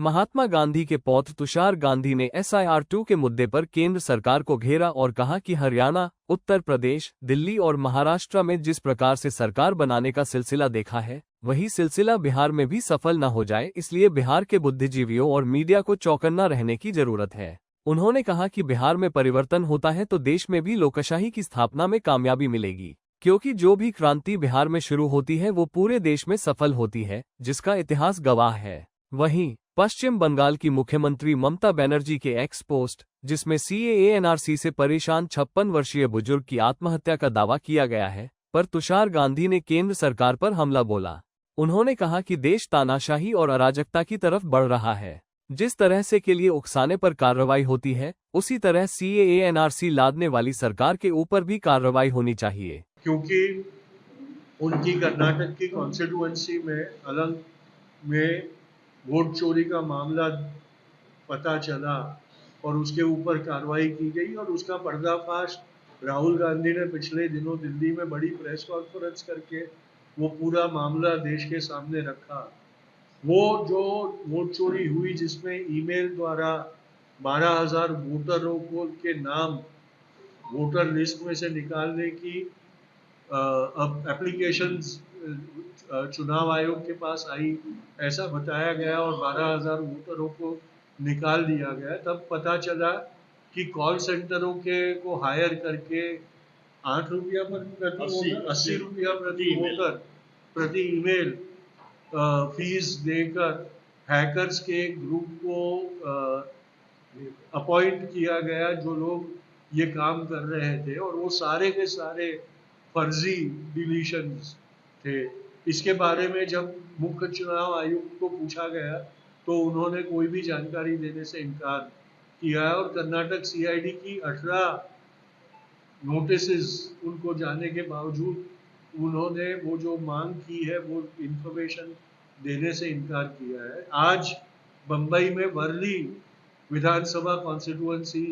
महात्मा गांधी के पौत्र तुषार गांधी ने SIR2 के मुद्दे पर केंद्र सरकार को घेरा और कहा कि हरियाणा, उत्तर प्रदेश, दिल्ली और महाराष्ट्र में जिस प्रकार से सरकार बनाने का सिलसिला देखा है, वही सिलसिला बिहार में भी सफल न हो जाए, इसलिए बिहार के बुद्धिजीवियों और मीडिया को चौकन्ना रहने की जरूरत है। उन्होंने कहा कि बिहार में परिवर्तन होता है तो देश में भी लोकशाही की स्थापना में कामयाबी मिलेगी, क्योंकि जो भी क्रांति बिहार में शुरू होती है वो पूरे देश में सफल होती है, जिसका इतिहास गवाह है। वहीं पश्चिम बंगाल की मुख्यमंत्री ममता बनर्जी के एक्स पोस्ट, जिसमें CAA NRC से परेशान 56 वर्षीय बुजुर्ग की आत्महत्या का दावा किया गया है, पर तुषार गांधी ने केंद्र सरकार पर हमला बोला। उन्होंने कहा कि देश तानाशाही और अराजकता की तरफ बढ़ रहा है। जिस तरह से के लिए उकसाने पर कार्रवाई होती है, उसी तरह CAA NRC लादने वाली सरकार के ऊपर भी कार्रवाई होनी चाहिए। क्योंकि उनकी कर्नाटक की कॉन्स्टिट्यूएंसी में अलंग में वोट चोरी का मामला पता चला और उसके ऊपर कार्रवाई की गई और उसका पर्दाफाश राहुल गांधी ने पिछले दिनों दिल्ली में बड़ी प्रेस कॉन्फ्रेंस करके वो पूरा मामला देश के सामने रखा। वो जो वोट चोरी हुई जिसमें ईमेल द्वारा 12,000 वोटरों को के नाम वोटर लिस्ट में से निकालने की अब एप्लीकेशंस चुनाव आयोग के पास आई, ऐसा बताया गया और 12,000 वोटरों को निकाल दिया गया। तब पता चला कि कॉल सेंटरों के को हायर करके 8 रुपया प्रति 80 रुपया प्रति वोटर प्रति ईमेल फीस देकर हैकर्स के ग्रुप को अपॉइंट किया गया जो लोग ये काम कर रहे थे और वो सारे के सारे फर्जी डिलीशंस थे। इसके बारे में जब मुख्य चुनाव आयुक्त को पूछा गया तो उन्होंने कोई भी जानकारी देने से इनकार किया और कर्नाटक CID की 18 नोटिसेस उनको जाने के बावजूद उन्होंने वो जो मांग की है वो इंफॉर्मेशन देने से इनकार किया है। आज बम्बई में वर्ली विधानसभा कॉन्स्टिट्यूएंसी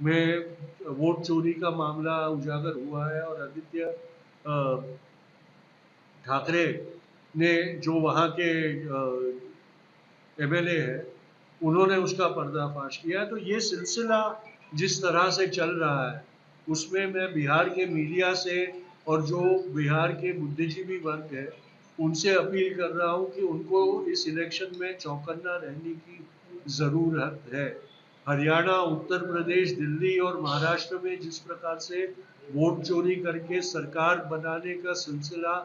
में वोट चोरी का मामला उजागर हुआ है और आदित्य ठाकरे ने जो वहाँ के MLA है उन्होंने उसका पर्दाफाश किया। तो ये सिलसिला जिस तरह से चल रहा है उसमें मैं बिहार के मीडिया से और जो बिहार के बुद्धिजीवी वर्ग है उनसे अपील कर रहा हूँ कि उनको इस इलेक्शन में चौकन्ना रहने की ज़रूरत है। हरियाणा, उत्तर प्रदेश, दिल्ली और महाराष्ट्र में जिस प्रकार से वोट चोरी करके सरकार बनाने का सिलसिला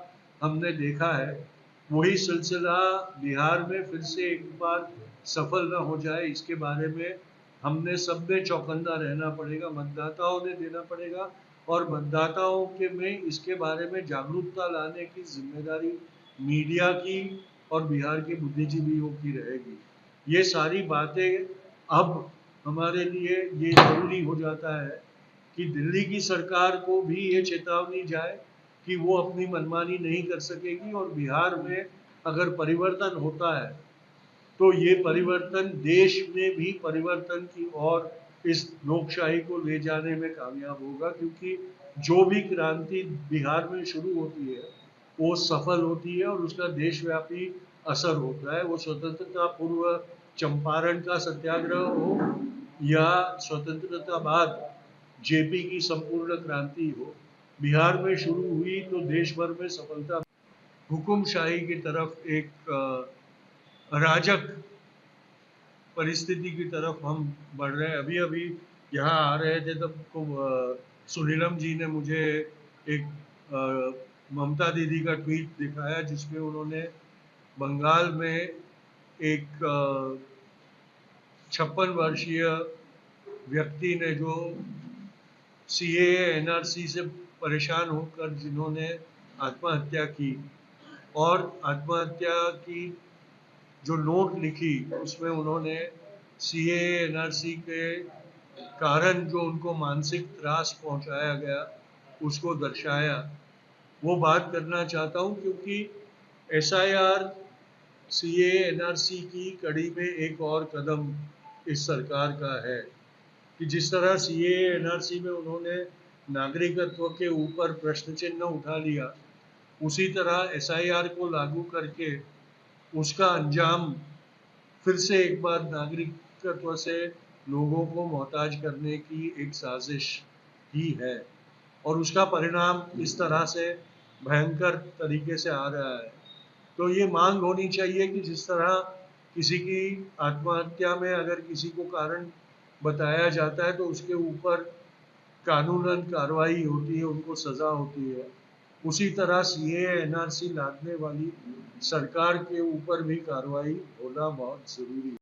हमने देखा है, वही सिलसिला बिहार में फिर से एक बार सफल न हो जाए, इसके बारे में हमने सबने चौकन्ना रहना पड़ेगा, मतदाताओं ने देना पड़ेगा और मतदाताओं के में इसके बारे में जागरूकता लाने की जिम्मेदारी मीडिया की और बिहार के बुद्धिजीवियों की रहेगी। ये सारी बातें अब हमारे लिए ये जरूरी हो जाता है कि दिल्ली की सरकार को भी ये चेतावनी जाए कि वो अपनी मनमानी नहीं कर सकेगी और बिहार में अगर परिवर्तन होता है तो ये परिवर्तन देश में भी परिवर्तन की और इस लोकशाही को ले जाने में कामयाब होगा, क्योंकि जो भी क्रांति बिहार में शुरू होती है वो सफल होती है और उसका देशव्यापी असर होता है। वो स्वतंत्रता पूर्व चंपारण का सत्याग्रह हो या स्वतंत्रता बाद JP की संपूर्ण क्रांति हो, बिहार में शुरू हुई तो देश भर में सफलता। हुकुमशाही की तरफ एक अराजक परिस्थिति की तरफ हम बढ़ रहे हैं। अभी अभी यहाँ आ रहे थे तब को सुनीलम जी ने मुझे एक ममता दीदी का ट्वीट दिखाया जिसमें उन्होंने बंगाल में एक 56 वर्षीय व्यक्ति ने जो CAA NRC से परेशान होकर जिन्होंने आत्महत्या की और आत्महत्या की जो नोट लिखी उसमें उन्होंने CAA NRC के कारण जो उनको मानसिक त्रास पहुंचाया गया उसको दर्शाया। वो बात करना चाहता हूं क्योंकि SIR CAA NRC की कड़ी में एक और कदम इस सरकार का है कि जिस तरह CAA NRC में उन्होंने नागरिकत्व के ऊपर प्रश्न चिन्ह उठा लिया, उसी तरह SIR को लागू करके उसका अंजाम फिर से एक बार नागरिकत्व से लोगों को मोहताज करने की एक साजिश ही है और उसका परिणाम इस तरह से भयंकर तरीके से आ रहा है। तो ये मांग होनी चाहिए कि जिस तरह किसी की आत्महत्या में अगर किसी को कारण बताया जाता है तो उसके ऊपर कानूनन कार्रवाई होती है, उनको सजा होती है। उसी तरह सीएए एनआरसी लादने वाली सरकार के ऊपर भी कार्रवाई होना बहुत जरूरी है।